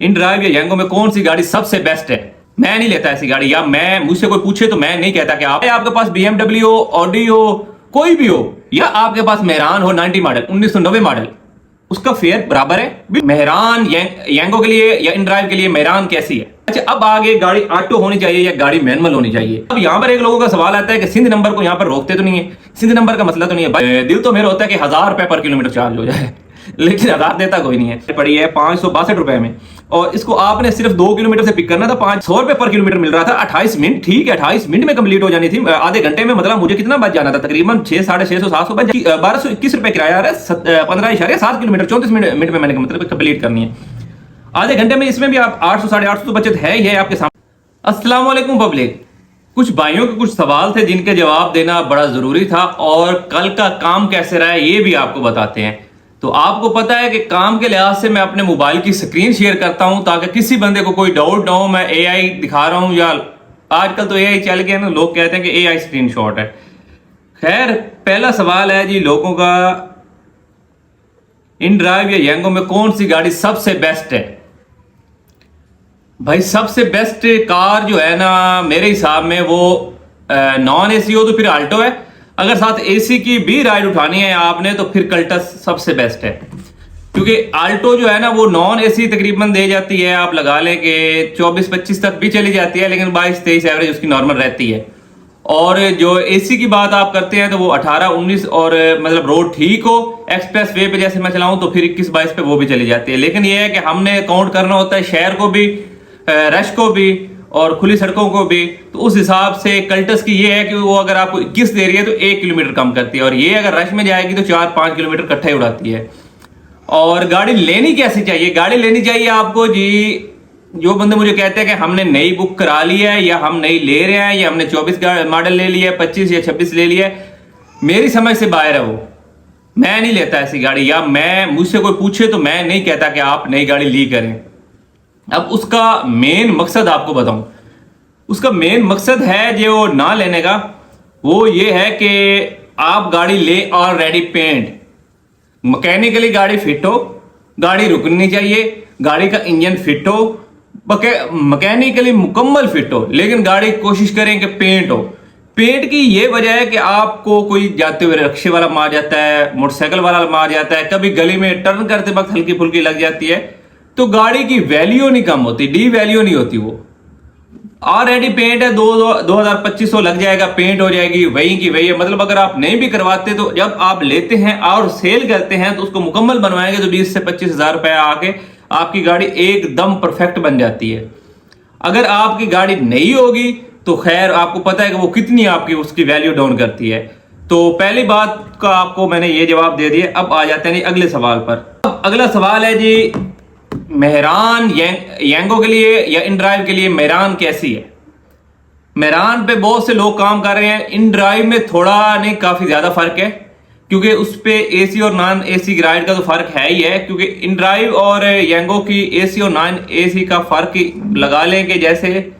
In drive या यांगो में कौन सी गाड़ी सबसे बेस्ट है? मैं नहीं लेता ऐसी गाड़ी, या मैं मुझसे कोई पूछे तो मैं नहीं कहता कि आपके पास BMW हो, ऑडी हो, कोई भी हो, या आपके पास मेहरान हो 90 मॉडल 1990 मॉडल, उसका फेयर बराबर है। मेहरान यांगो के लिए या इन ड्राइव के लिए मेहरान कैसी है? अच्छा, अब आगे गाड़ी ऑटो होनी चाहिए या गाड़ी मैनुअल होनी चाहिए? अब यहाँ पर एक लोगों का सवाल आता है कि सिंध नंबर को यहाँ पर रोकते तो नहीं है, सिंध नंबर का मसला तो नहीं है। दिल तो मेरा होता है कि 1000 रुपए पर किलोमीटर चार्ज हो जाए, लेकिन 1000 देता कोई नहीं है। पड़ी है 562 रुपए में, और इसको आपने सिर्फ 2 किलोमीटर से पिक करना था। 500 रुपए पर किलोमीटर मिल रहा था, 28 मिनट, ठीक है 28 मिनट में कंप्लीट हो जानी थी। आधे घंटे में मतलब मुझे कितना बच जाना था, तकरीबन 600, 650, 700 बच। 1221 रुपए किराया आ रहा है, 15.7 किलोमीटर 34 मिनट में मैंने मतलब कंप्लीट करनी है आधे घंटे में। इसमें भी आप 800, 850 तो बचत है ही है आपके सामने। अस्सलाम वालेकुम पब्लिक, कुछ भाइयों के कुछ सवाल थे जिनके जवाब देना बड़ा जरूरी था, और कल का काम कैसे रहा है ये भी आपको बताते हैं। तो आपको पता है कि काम के लिहाज से मैं अपने मोबाइल की स्क्रीन शेयर करता हूं ताकि किसी बंदे को कोई डाउट ना हो। मैं AI दिखा रहा हूं, या आजकल तो AI चल गया ना, लोग कहते हैं कि AI स्क्रीनशॉट है। खैर, पहला सवाल है जी लोगों का, इन ड्राइव या यांगो में कौन सी गाड़ी सबसे बेस्ट है? भाई सबसे बेस्ट कार जो है ना मेरे हिसाब में वो नॉन AC हो तो फिर आल्टो है। अगर साथ AC की भी राइड उठानी है आपने तो फिर कल्टस सबसे बेस्ट है, क्योंकि आल्टो जो है ना वो नॉन AC तकरीबन दे जाती है, आप लगा लें कि 24-25 तक भी चली जाती है, लेकिन 22-23 एवरेज उसकी नॉर्मल रहती है। और जो AC की बात आप करते हैं तो वो 18-19, और मतलब रोड ठीक हो, एक्सप्रेस वे पे जैसे मैं चलाऊं तो फिर 21-22 पे वो भी चली जाती है। लेकिन ये है कि हमने काउंट करना होता है शहर को भी, रश को भी, और खुली सड़कों को भी। तो उस हिसाब से कल्टस की ये है कि वो अगर आपको 21 दे रही है तो 1 किलोमीटर कम करती है, और ये अगर रश में जाएगी तो 4-5 किलोमीटर इकट्ठा ही उड़ाती है। और गाड़ी लेनी कैसी चाहिए? गाड़ी लेनी चाहिए आपको जी, जो बंदे मुझे कहते हैं कि हमने नई बुक करा ली है, या हम नई ले रहे हैं, या हमने 24 मॉडल ले लिया है, 25 या 26 ले लिया है, मेरी समझ से बाहर है वो। मैं नहीं लेता ऐसी गाड़ी, या मैं मुझसे कोई पूछे तो मैं नहीं कहता कि आप नई गाड़ी ली करें। अब उसका मेन मकसद आपको बताऊं, उसका मेन मकसद है जो ना लेने का, वो ये है कि आप गाड़ी ले ऑलरेडी पेंट, मैकेनिकली गाड़ी फिट हो, गाड़ी रुकनी चाहिए, गाड़ी का इंजन फिट हो, मैकेनिकली मुकम्मल फिट हो, लेकिन गाड़ी कोशिश करें कि पेंट हो। पेंट की ये वजह है कि आपको कोई जाते हुए रिक्शे वाला मार जाता है, मोटरसाइकिल वाला मार जाता है, कभी गली में टर्न करते वक्त हल्की फुल्की लग जाती है, तो गाड़ी की वैल्यू नहीं कम होती, डी वैल्यू नहीं होती। वो ऑलरेडी पेंट है, 2000-2500 लग जाएगा, पेंट हो जाएगी, वही की वही है। मतलब अगर आप नहीं भी करवाते तो जब आप लेते हैं और सेल करते हैं तो उसको मुकम्मल बनवाएंगे तो 20 से 25 हजार रुपए आके आपकी गाड़ी एकदम परफेक्ट बन जाती है। अगर आपकी गाड़ी नहीं होगी तो खैर आपको पता है कि वो कितनी आपकी उसकी वैल्यू डाउन करती है। तो पहली बात का आपको मैंने ये जवाब दे दिया। अब आ जाते हैं अगले सवाल पर। अब अगला सवाल है जी, मेहरान यांगो के लिए या इन ड्राइव के लिए मेहरान कैसी है? मेहरान पे बहुत से लोग काम कर रहे हैं, इन ड्राइव में थोड़ा नहीं काफी ज्यादा फर्क है, क्योंकि उस पे AC और नॉन AC की राइड का तो फर्क है ही है। क्योंकि इन ड्राइव और यांगो की AC और नॉन AC का फर्क लगा लें कि जैसे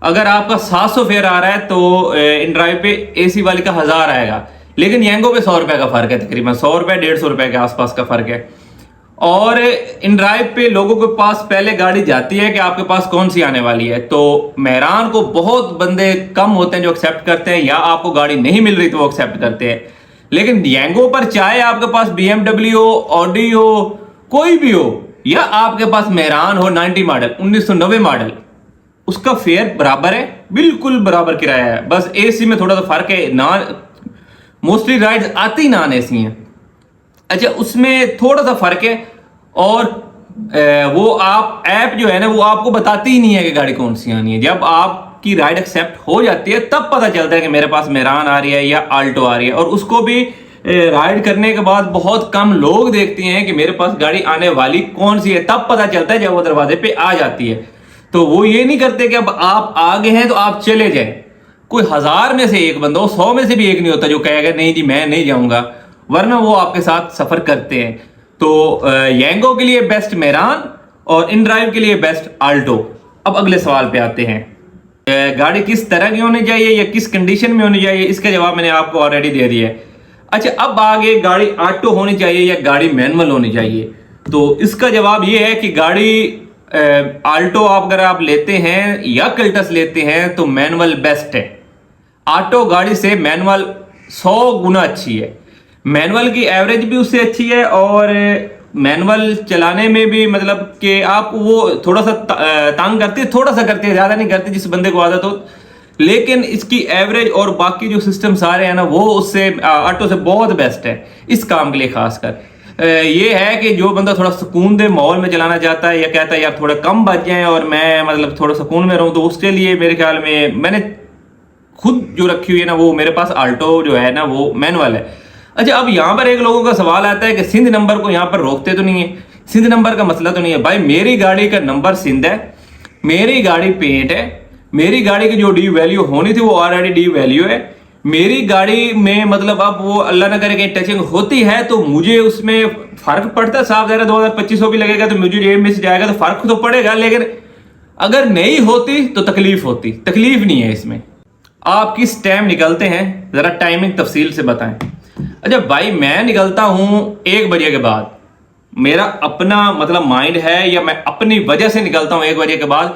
अगर आपका 700 फेयर आ रहा है तो इन ड्राइव पे AC वाली का 1000 आएगा, लेकिन यांगो पे 100 रुपए का फर्क है, तकरीबन 100 रुपए 150 रुपए के आसपास का फर्क है। और इन ड्राइव पे लोगों के पास पहले गाड़ी जाती है कि आपके पास कौन सी आने वाली है। तो मेहरान को बहुत बंदे कम होते हैं जो एक्सेप्ट करते हैं, या आपको गाड़ी नहीं मिल रही तो वो एक्सेप्ट करते हैं। लेकिन यांगो पर चाहे आपके पास BMW हो, ऑडी हो, कोई भी हो, या आपके पास मेहरान हो 90 मॉडल 1990 मॉडल, उसका फेयर बराबर है, बिल्कुल बराबर किराया है। बस AC में थोड़ा सा फर्क है, मोस्टली राइड्स आती नॉन AC हैं। अच्छा, उसमें थोड़ा सा फर्क है, और वो आप ऐप जो है ना वो आपको बताती ही नहीं है कि गाड़ी कौन सी आनी है। जब आपकी राइड एक्सेप्ट हो जाती है तब पता चलता है कि मेरे पास मेहरान आ रही है या आल्टो आ रही है, और उसको भी राइड करने के बाद बहुत कम लोग देखते हैं कि मेरे पास गाड़ी आने वाली कौन सी है। तब पता चलता है जब वो दरवाजे पे आ जाती है। तो वो ये नहीं करते कि अब आप आगे हैं तो आप चले जाए। कोई 1000 में से एक बंदा, 100 में से भी एक नहीं होता जो कहेगा नहीं जी मैं नहीं जाऊंगा, वरना वो आपके साथ सफर करते हैं। तो यांगो के लिए बेस्ट मेहरान और इन ड्राइव के लिए बेस्ट आल्टो। अब अगले सवाल पे आते हैं, गाड़ी किस तरह की होनी चाहिए या किस कंडीशन में होनी चाहिए, इसका जवाब मैंने आपको ऑलरेडी दे दिया है। अच्छा, अब आगे गाड़ी ऑटो होनी चाहिए या गाड़ी मैनुअल होनी चाहिए। तो इसका जवाब ये है कि गाड़ी आल्टो आप अगर आप लेते हैं या कल्टस लेते हैं तो मैनुअल बेस्ट है। ऑटो गाड़ी से मैनुअल 100 गुना अच्छी है। मैनुअल की एवरेज भी उससे अच्छी है और मैनुअल चलाने में भी मतलब कि आप वो थोड़ा सा तंग करती है, थोड़ा सा करती है, ज्यादा नहीं करती जिस बंदे को आदत हो। लेकिन इसकी एवरेज और बाकी जो सिस्टम सारे हैं ना वो उससे ऑटो से बहुत बेस्ट है इस काम के लिए। खासकर ये है कि जो बंदा थोड़ा सुकून दे माहौल में चलाना चाहता है या कहता है यार थोड़ा कम बच जाए और मैं मतलब थोड़ा सुकून में रहूं, तो उसके लिए मेरे ख्याल में मैंने खुद जो रखी हुई है ना वो मेरे पास आल्टो जो है ना वो मैनुअल है। अच्छा, अब यहाँ पर एक लोगों का सवाल आता है कि सिंध नंबर को यहाँ पर रोकते तो नहीं है, सिंध नंबर का मसला तो नहीं है। भाई मेरी गाड़ी का नंबर सिंध है, मेरी गाड़ी पेंट है, मेरी गाड़ी की जो डी वैल्यू होनी थी वो ऑलरेडी डी वैल्यू है। मेरी गाड़ी में मतलब अब वो अल्लाह ना करे कि टचिंग होती है तो मुझे उसमें फर्क पड़ता है। साफ ज़रा 2000-2500 भी लगेगा तो मुझे ये मिस जाएगा तो फर्क तो पड़ेगा, लेकिन अगर नहीं होती तो तकलीफ होती। तकलीफ नहीं है इसमें। आप किस टाइम निकलते हैं जरा टाइमिंग तफसील से बताएं। अच्छा भाई, मैं निकलता हूं 1 बजे के बाद। मेरा अपना मतलब माइंड है या मैं अपनी वजह से निकलता हूं 1 बजे के बाद।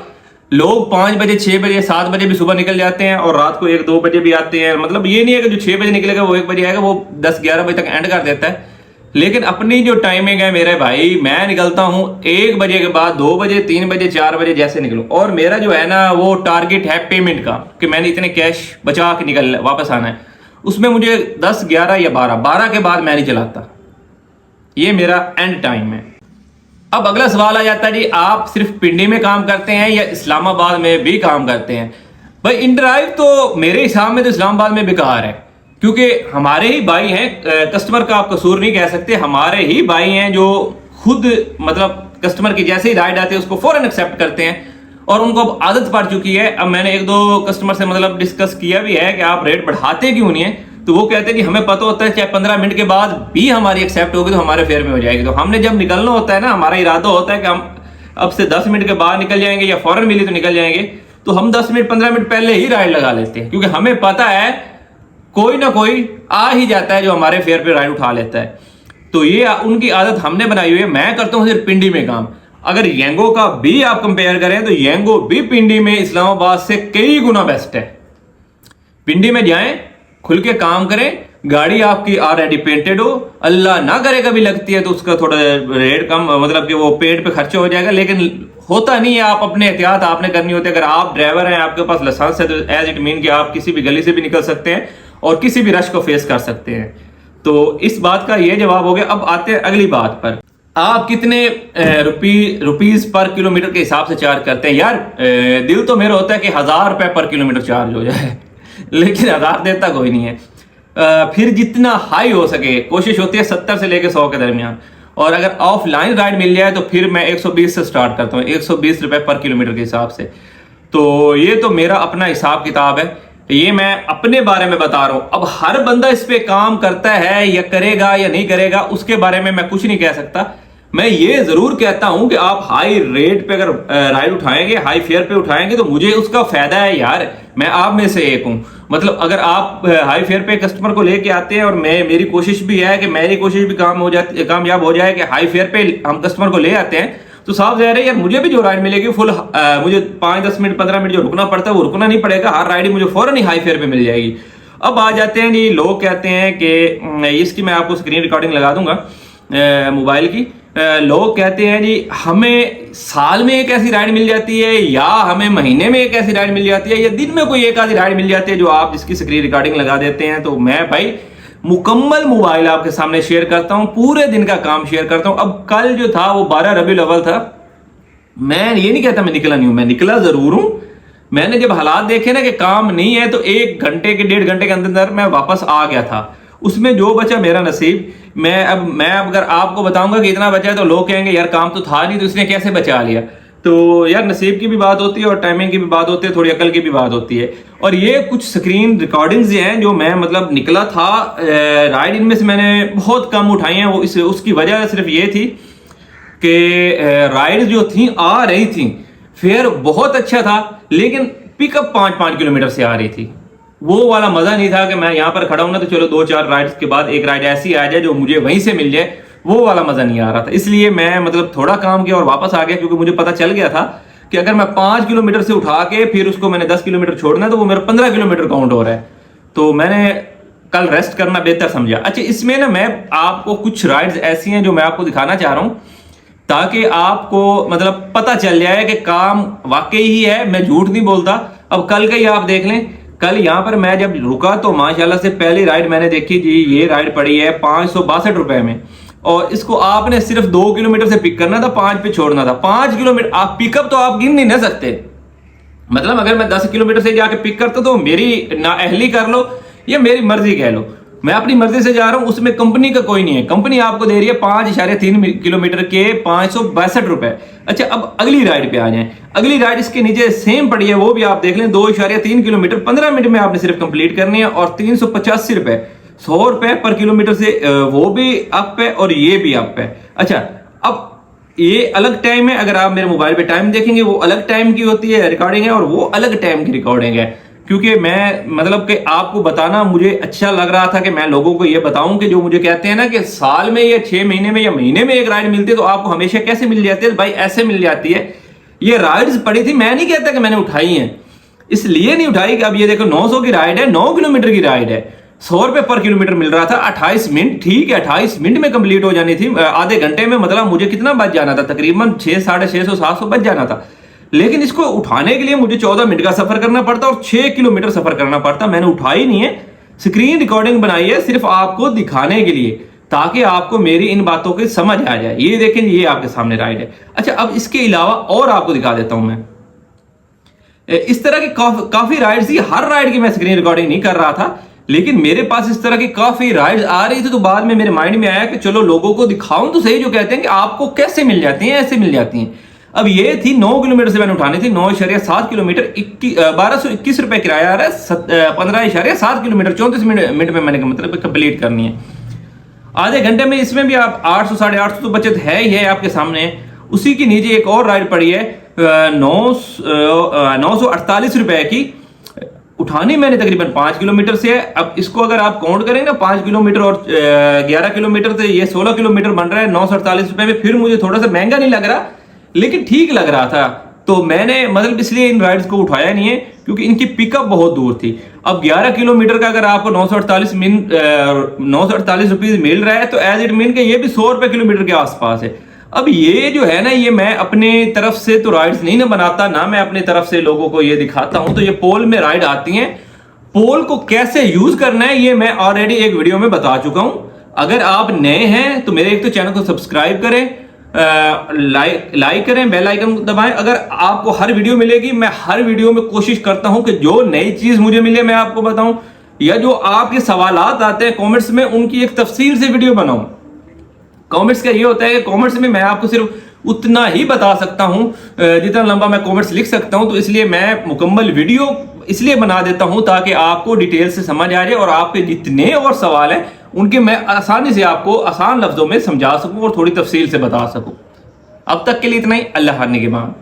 लोग 5 बजे 6 बजे 7 बजे भी सुबह निकल जाते हैं और रात को 1-2 बजे भी आते हैं। मतलब ये नहीं है कि जो 6 बजे निकलेगा वो 1 बजे आएगा, वो 10-11 बजे तक एंड कर देता है। लेकिन अपनी जो टाइमिंग है मेरे भाई, मैं निकलता हूं 1 बजे के बाद, 2 बजे 3 बजे 4 बजे जैसे निकलूं। और मेरा जो है ना वो टारगेट है पेमेंट का कि मैंने इतने कैश बचा के निकल वापस आना है। उसमें मुझे 10, 11 या 12 के बाद मैं नहीं चलाता। ये मेरा एंड टाइम है। अब अगला सवाल आ जाता है जी, आप सिर्फ पिंडी में काम करते हैं या इस्लामाबाद में भी काम करते हैं? भाई इन ड्राइव तो मेरे हिसाब में तो इस्लामाबाद में बेकार है, क्योंकि हमारे ही भाई हैं। कस्टमर का आप कसूर नहीं कह सकते, हमारे ही भाई हैं जो खुद मतलब कस्टमर की जैसे ही राइड आती है उसको फौरन एक्सेप्ट करते हैं और उनको अब आदत पड़ चुकी है। अब मैंने 1-2 कस्टमर से मतलब डिस्कस किया भी है कि आप रेट बढ़ाते क्यों नहीं है, तो वो कहते हैं कि हमें पता होता है चाहे 15 मिनट के बाद भी हमारी एक्सेप्ट होगी तो हमारे फेयर में हो जाएगी। तो हमने जब निकलना होता है ना, हमारा इरादा होता है कि हम अब से 10 मिनट के बाद निकल जाएंगे या फौरन मिली तो निकल जाएंगे, तो हम 10 मिनट 15 मिनट पहले ही राइड लगा लेते हैं, क्योंकि हमें पता है कोई ना कोई आ ही जाता है जो हमारे फेयर पे राइड उठा लेता है। तो ये उनकी आदत हमने बनाई हुई है। मैं करता हूँ सिर्फ पिंडी में काम। अगर येंगो का भी आप कंपेयर करें तो येंगो भी पिंडी में इस्लामाबाद से कई गुना बेस्ट है। पिंडी में जाएं, खुल के काम करें, गाड़ी आपकी ऑलरेडी पेंटेड हो, अल्लाह ना करे कभी लगती है तो उसका थोड़ा रेट कम मतलब कि वो पेंट पे खर्चा हो जाएगा, लेकिन होता नहीं है। आप अपने एहतियात आपने करनी होती है। अगर आप ड्राइवर हैं, आपके पास लाइसेंस है तो एज इट मीन कि आप किसी भी गली से भी निकल सकते हैं और किसी भी रश को फेस कर सकते हैं। तो इस बात का ये जवाब हो गया। अब आते हैं अगली बात पर, आप कितने रुपीज पर किलोमीटर के हिसाब से चार्ज करते हैं? यार दिल तो मेरा होता है कि 1000 रुपए पर किलोमीटर चार्ज हो जाए, लेकिन 1000 देता कोई नहीं है। फिर जितना हाई हो सके कोशिश होती है 70 से लेकर 100 के दरमियान। और अगर ऑफलाइन राइड मिल जाए तो फिर मैं 120 से स्टार्ट करता हूँ, 120 रुपए पर किलोमीटर के हिसाब से। तो ये तो मेरा अपना हिसाब किताब है, ये मैं अपने बारे में बता रहा हूं। अब हर बंदा इस पे काम करता है या करेगा या नहीं करेगा उसके बारे में मैं कुछ नहीं कह सकता। मैं ये जरूर कहता हूं कि आप हाई रेट पे अगर राइड उठाएंगे, हाई फेयर पे उठाएंगे तो मुझे उसका फायदा है यार। मैं आप में से एक हूं। मतलब अगर आप हाई फेयर पे कस्टमर को लेके आते हैं और मेरी कोशिश भी है कि मेरी कोशिश भी कामयाब हो जाए कि हाई फेयर पे हम कस्टमर को ले आते हैं, तो साफ ज़ाहिर है यार मुझे भी जो राइड मिलेगी फुल मुझे 5-10 मिनट 15 मिनट जो रुकना पड़ता है वो रुकना नहीं पड़ेगा। हर राइड मुझे फौरन ही हाई फेयर पे मिल जाएगी। अब आ जाते हैं जी, लोग कहते हैं कि इसकी मैं आपको स्क्रीन रिकॉर्डिंग लगा दूंगा मोबाइल की। लोग कहते हैं जी हमें साल में एक ऐसी राइड मिल जाती है या हमें महीने में एक ऐसी राइड मिल जाती है या दिन में कोई एक आधी राइड मिल जाती है जो आप जिसकी स्क्रीन रिकॉर्डिंग लगा देते हैं। तो मैं भाई मुकम्मल मोबाइल आपके सामने शेयर करता हूं, पूरे दिन का काम शेयर करता हूं। अब कल जो था वो 12 रबीउल अव्वल था। मैं ये नहीं कहता मैं निकला नहीं हूं, मैं निकला जरूर हूं। मैंने जब हालात देखे ना कि काम नहीं है तो 1 घंटे के 1.5 घंटे के अंदर मैं वापस आ गया था। उसमें जो बचा मेरा नसीब। मैं अगर आपको बताऊंगा कि इतना बचा तो लोग कहेंगे यार काम तो था नहीं तो इसने कैसे बचा लिया। तो यार नसीब की भी बात होती है और टाइमिंग की भी बात होती है, थोड़ी अकल की भी बात होती है। और ये कुछ स्क्रीन रिकॉर्डिंग्स हैं जो मैं मतलब निकला था राइड, इनमें से मैंने बहुत कम उठाई हैं। वो उसकी वजह सिर्फ ये थी कि राइड जो थी आ रही थी, फेयर बहुत अच्छा था लेकिन पिकअप 5-5 किलोमीटर से आ रही थी। वो वाला मजा नहीं था कि मैं यहाँ पर खड़ा हूं ना तो चलो 2-4 राइड्स के बाद एक राइड ऐसी आ जाए जो मुझे वहीं से मिल जाए। वो वाला मजा नहीं आ रहा था। इसलिए मैं मतलब थोड़ा काम किया और वापस आ गया, क्योंकि मुझे पता चल गया था कि अगर मैं 5 किलोमीटर से उठा के फिर उसको मैंने 10 किलोमीटर छोड़ना है तो वो मेरा 15 किलोमीटर काउंट हो रहा है। तो मैंने कल रेस्ट करना बेहतर समझा। अच्छा, इसमें ना मैं आपको कुछ राइड्स ऐसी हैं जो मैं आपको दिखाना चाह रहा हूं, ताकि आपको मतलब पता चल जाए कि काम वाकई ही है, मैं झूठ नहीं बोलता। अब कल का ही आप देख लें, कल यहाँ पर मैं जब रुका तो माशाल्लाह से पहली राइड मैंने देखी जी, ये राइड पड़ी है 562 रुपए में, और इसको आपने सिर्फ 2 किलोमीटर से पिक करना था, 5 पे छोड़ना था। 5 किलोमीटर आप पिकअप तो आप गिन नहीं ना सकते। मतलब अगर मैं 10 किलोमीटर से जाके पिक करता तो मेरी नाअहली कर लो या मेरी मर्जी कह लो, मैं अपनी मर्जी से जा रहा हूं, उसमें कंपनी का कोई नहीं है। कंपनी आपको दे रही है 5.3 किलोमीटर के 562 रुपए। अच्छा, अब अगली राइड पे आ जाएं। अगली राइड इसके नीचे सेम पड़ी है, वो भी आप देख लें, 2.3 किलोमीटर 15 मिनट में आपने सिर्फ कंप्लीट करनी है, और 385 रुपए, 100 रुपए पर किलोमीटर से वो भी अप है और ये भी अप है। अच्छा, अब ये अलग टाइम है, अगर आप मेरे मोबाइल पे टाइम देखेंगे वो अलग टाइम की होती है रिकॉर्डिंग है, और वो अलग टाइम की रिकॉर्डिंग है। क्योंकि मैं मतलब कि आपको बताना मुझे अच्छा लग रहा था कि मैं लोगों को ये बताऊं कि जो मुझे कहते हैं ना कि साल में या 6 महीने में या महीने में एक राइड मिलती है, तो आपको हमेशा कैसे मिल जाती है? भाई ऐसे मिल जाती है। ये राइड्स पड़ी थी, मैं नहीं कहता कि मैंने उठाई है, इसलिए नहीं उठाई कि अब ये देखो 900 की राइड है, 9 किलोमीटर की राइड है, 100 रुपए पर किलोमीटर मिल रहा था, 28 मिनट, ठीक है 28 मिनट में कंप्लीट हो जानी थी, आधे घंटे में। मतलब मुझे कितना बच जाना था, तकरीबन 600, 650, 700 बच जाना था। लेकिन इसको उठाने के लिए मुझे 14 मिनट का सफर करना पड़ता और 6 किलोमीटर सफर करना पड़ता। मैंने उठाई नहीं है, स्क्रीन रिकॉर्डिंग बनाई है सिर्फ आपको दिखाने के लिए, ताकि आपको मेरी इन बातों की समझ आ जाए। ये देखें, ये आपके सामने राइड है। अच्छा, अब इसके अलावा और आपको दिखा देता हूं मैं इस तरह की काफी राइड्स थी। हर राइड की मैं स्क्रीन रिकॉर्डिंग नहीं कर रहा था, लेकिन मेरे पास इस तरह की काफी राइड्स आ रही थी, तो बाद में मेरे माइंड में आया कि चलो लोगों को दिखाऊं तो सही, जो कहते हैं कि आपको कैसे मिल जाती हैं, ऐसे मिल जाती हैं। अब ये थी 9 किलोमीटर से मैंने उठानी थी, 9.7 किलोमीटर, 1221 रुपए किराया आ रहा है, 15.7 किलोमीटर 34 मिनट में मैंने मतलब कंप्लीट करनी है, आधे घंटे में। इसमें भी आप 800 850 तो बचत है ही है आपके सामने। उसी के नीचे एक और राइड पड़ी है 948 रुपए की, उठानी मैंने तकरीबन 5 किलोमीटर से है। अब इसको अगर आप काउंट करें ना, 5 किलोमीटर और 11 किलोमीटर से ये 16 किलोमीटर बन रहा है 948 रुपए में। फिर मुझे थोड़ा सा महंगा नहीं लग रहा, लेकिन ठीक लग रहा था, तो मैंने मतलब इसलिए इन राइड्स को उठाया नहीं है, क्योंकि इनकी पिकअप बहुत दूर थी। अब 11 किलोमीटर का अगर आपको 948 रुपीज मिल रहा है, तो एज इट मीन के ये भी 100 रुपए किलोमीटर के आसपास है। अब ये जो है ना, ये मैं अपने तरफ से तो राइड्स नहीं ना बनाता, ना मैं अपने तरफ से लोगों को ये दिखाता हूं। तो ये पोल में राइड आती हैं, पोल को कैसे यूज करना है ये मैं ऑलरेडी एक वीडियो में बता चुका हूं। अगर आप नए हैं तो मेरे एक तो चैनल को सब्सक्राइब करें, लाइक करें, बेल आइकन दबाएं। अगर आपको हर वीडियो मिलेगी, मैं हर वीडियो में कोशिश करता हूं कि जो नई चीज मुझे मिले मैं आपको बताऊं, या जो आपके सवालात आते हैं कमेंट्स में उनकी एक तफसील से वीडियो बनाऊं। कमेंट्स का ये होता है कि कमेंट्स में मैं आपको सिर्फ उतना ही बता सकता हूं जितना लंबा मैं कमेंट्स लिख सकता हूं, तो इसलिए मैं मुकम्मल वीडियो इसलिए बना देता हूं ताकि आपको डिटेल से समझ आ जाए, और आपके जितने और सवाल हैं उनके मैं आसानी से आपको आसान लफ्जों में समझा सकूं और थोड़ी तफसील से बता सकूं। अब तक के लिए इतना ही। अल्लाह निगहबान।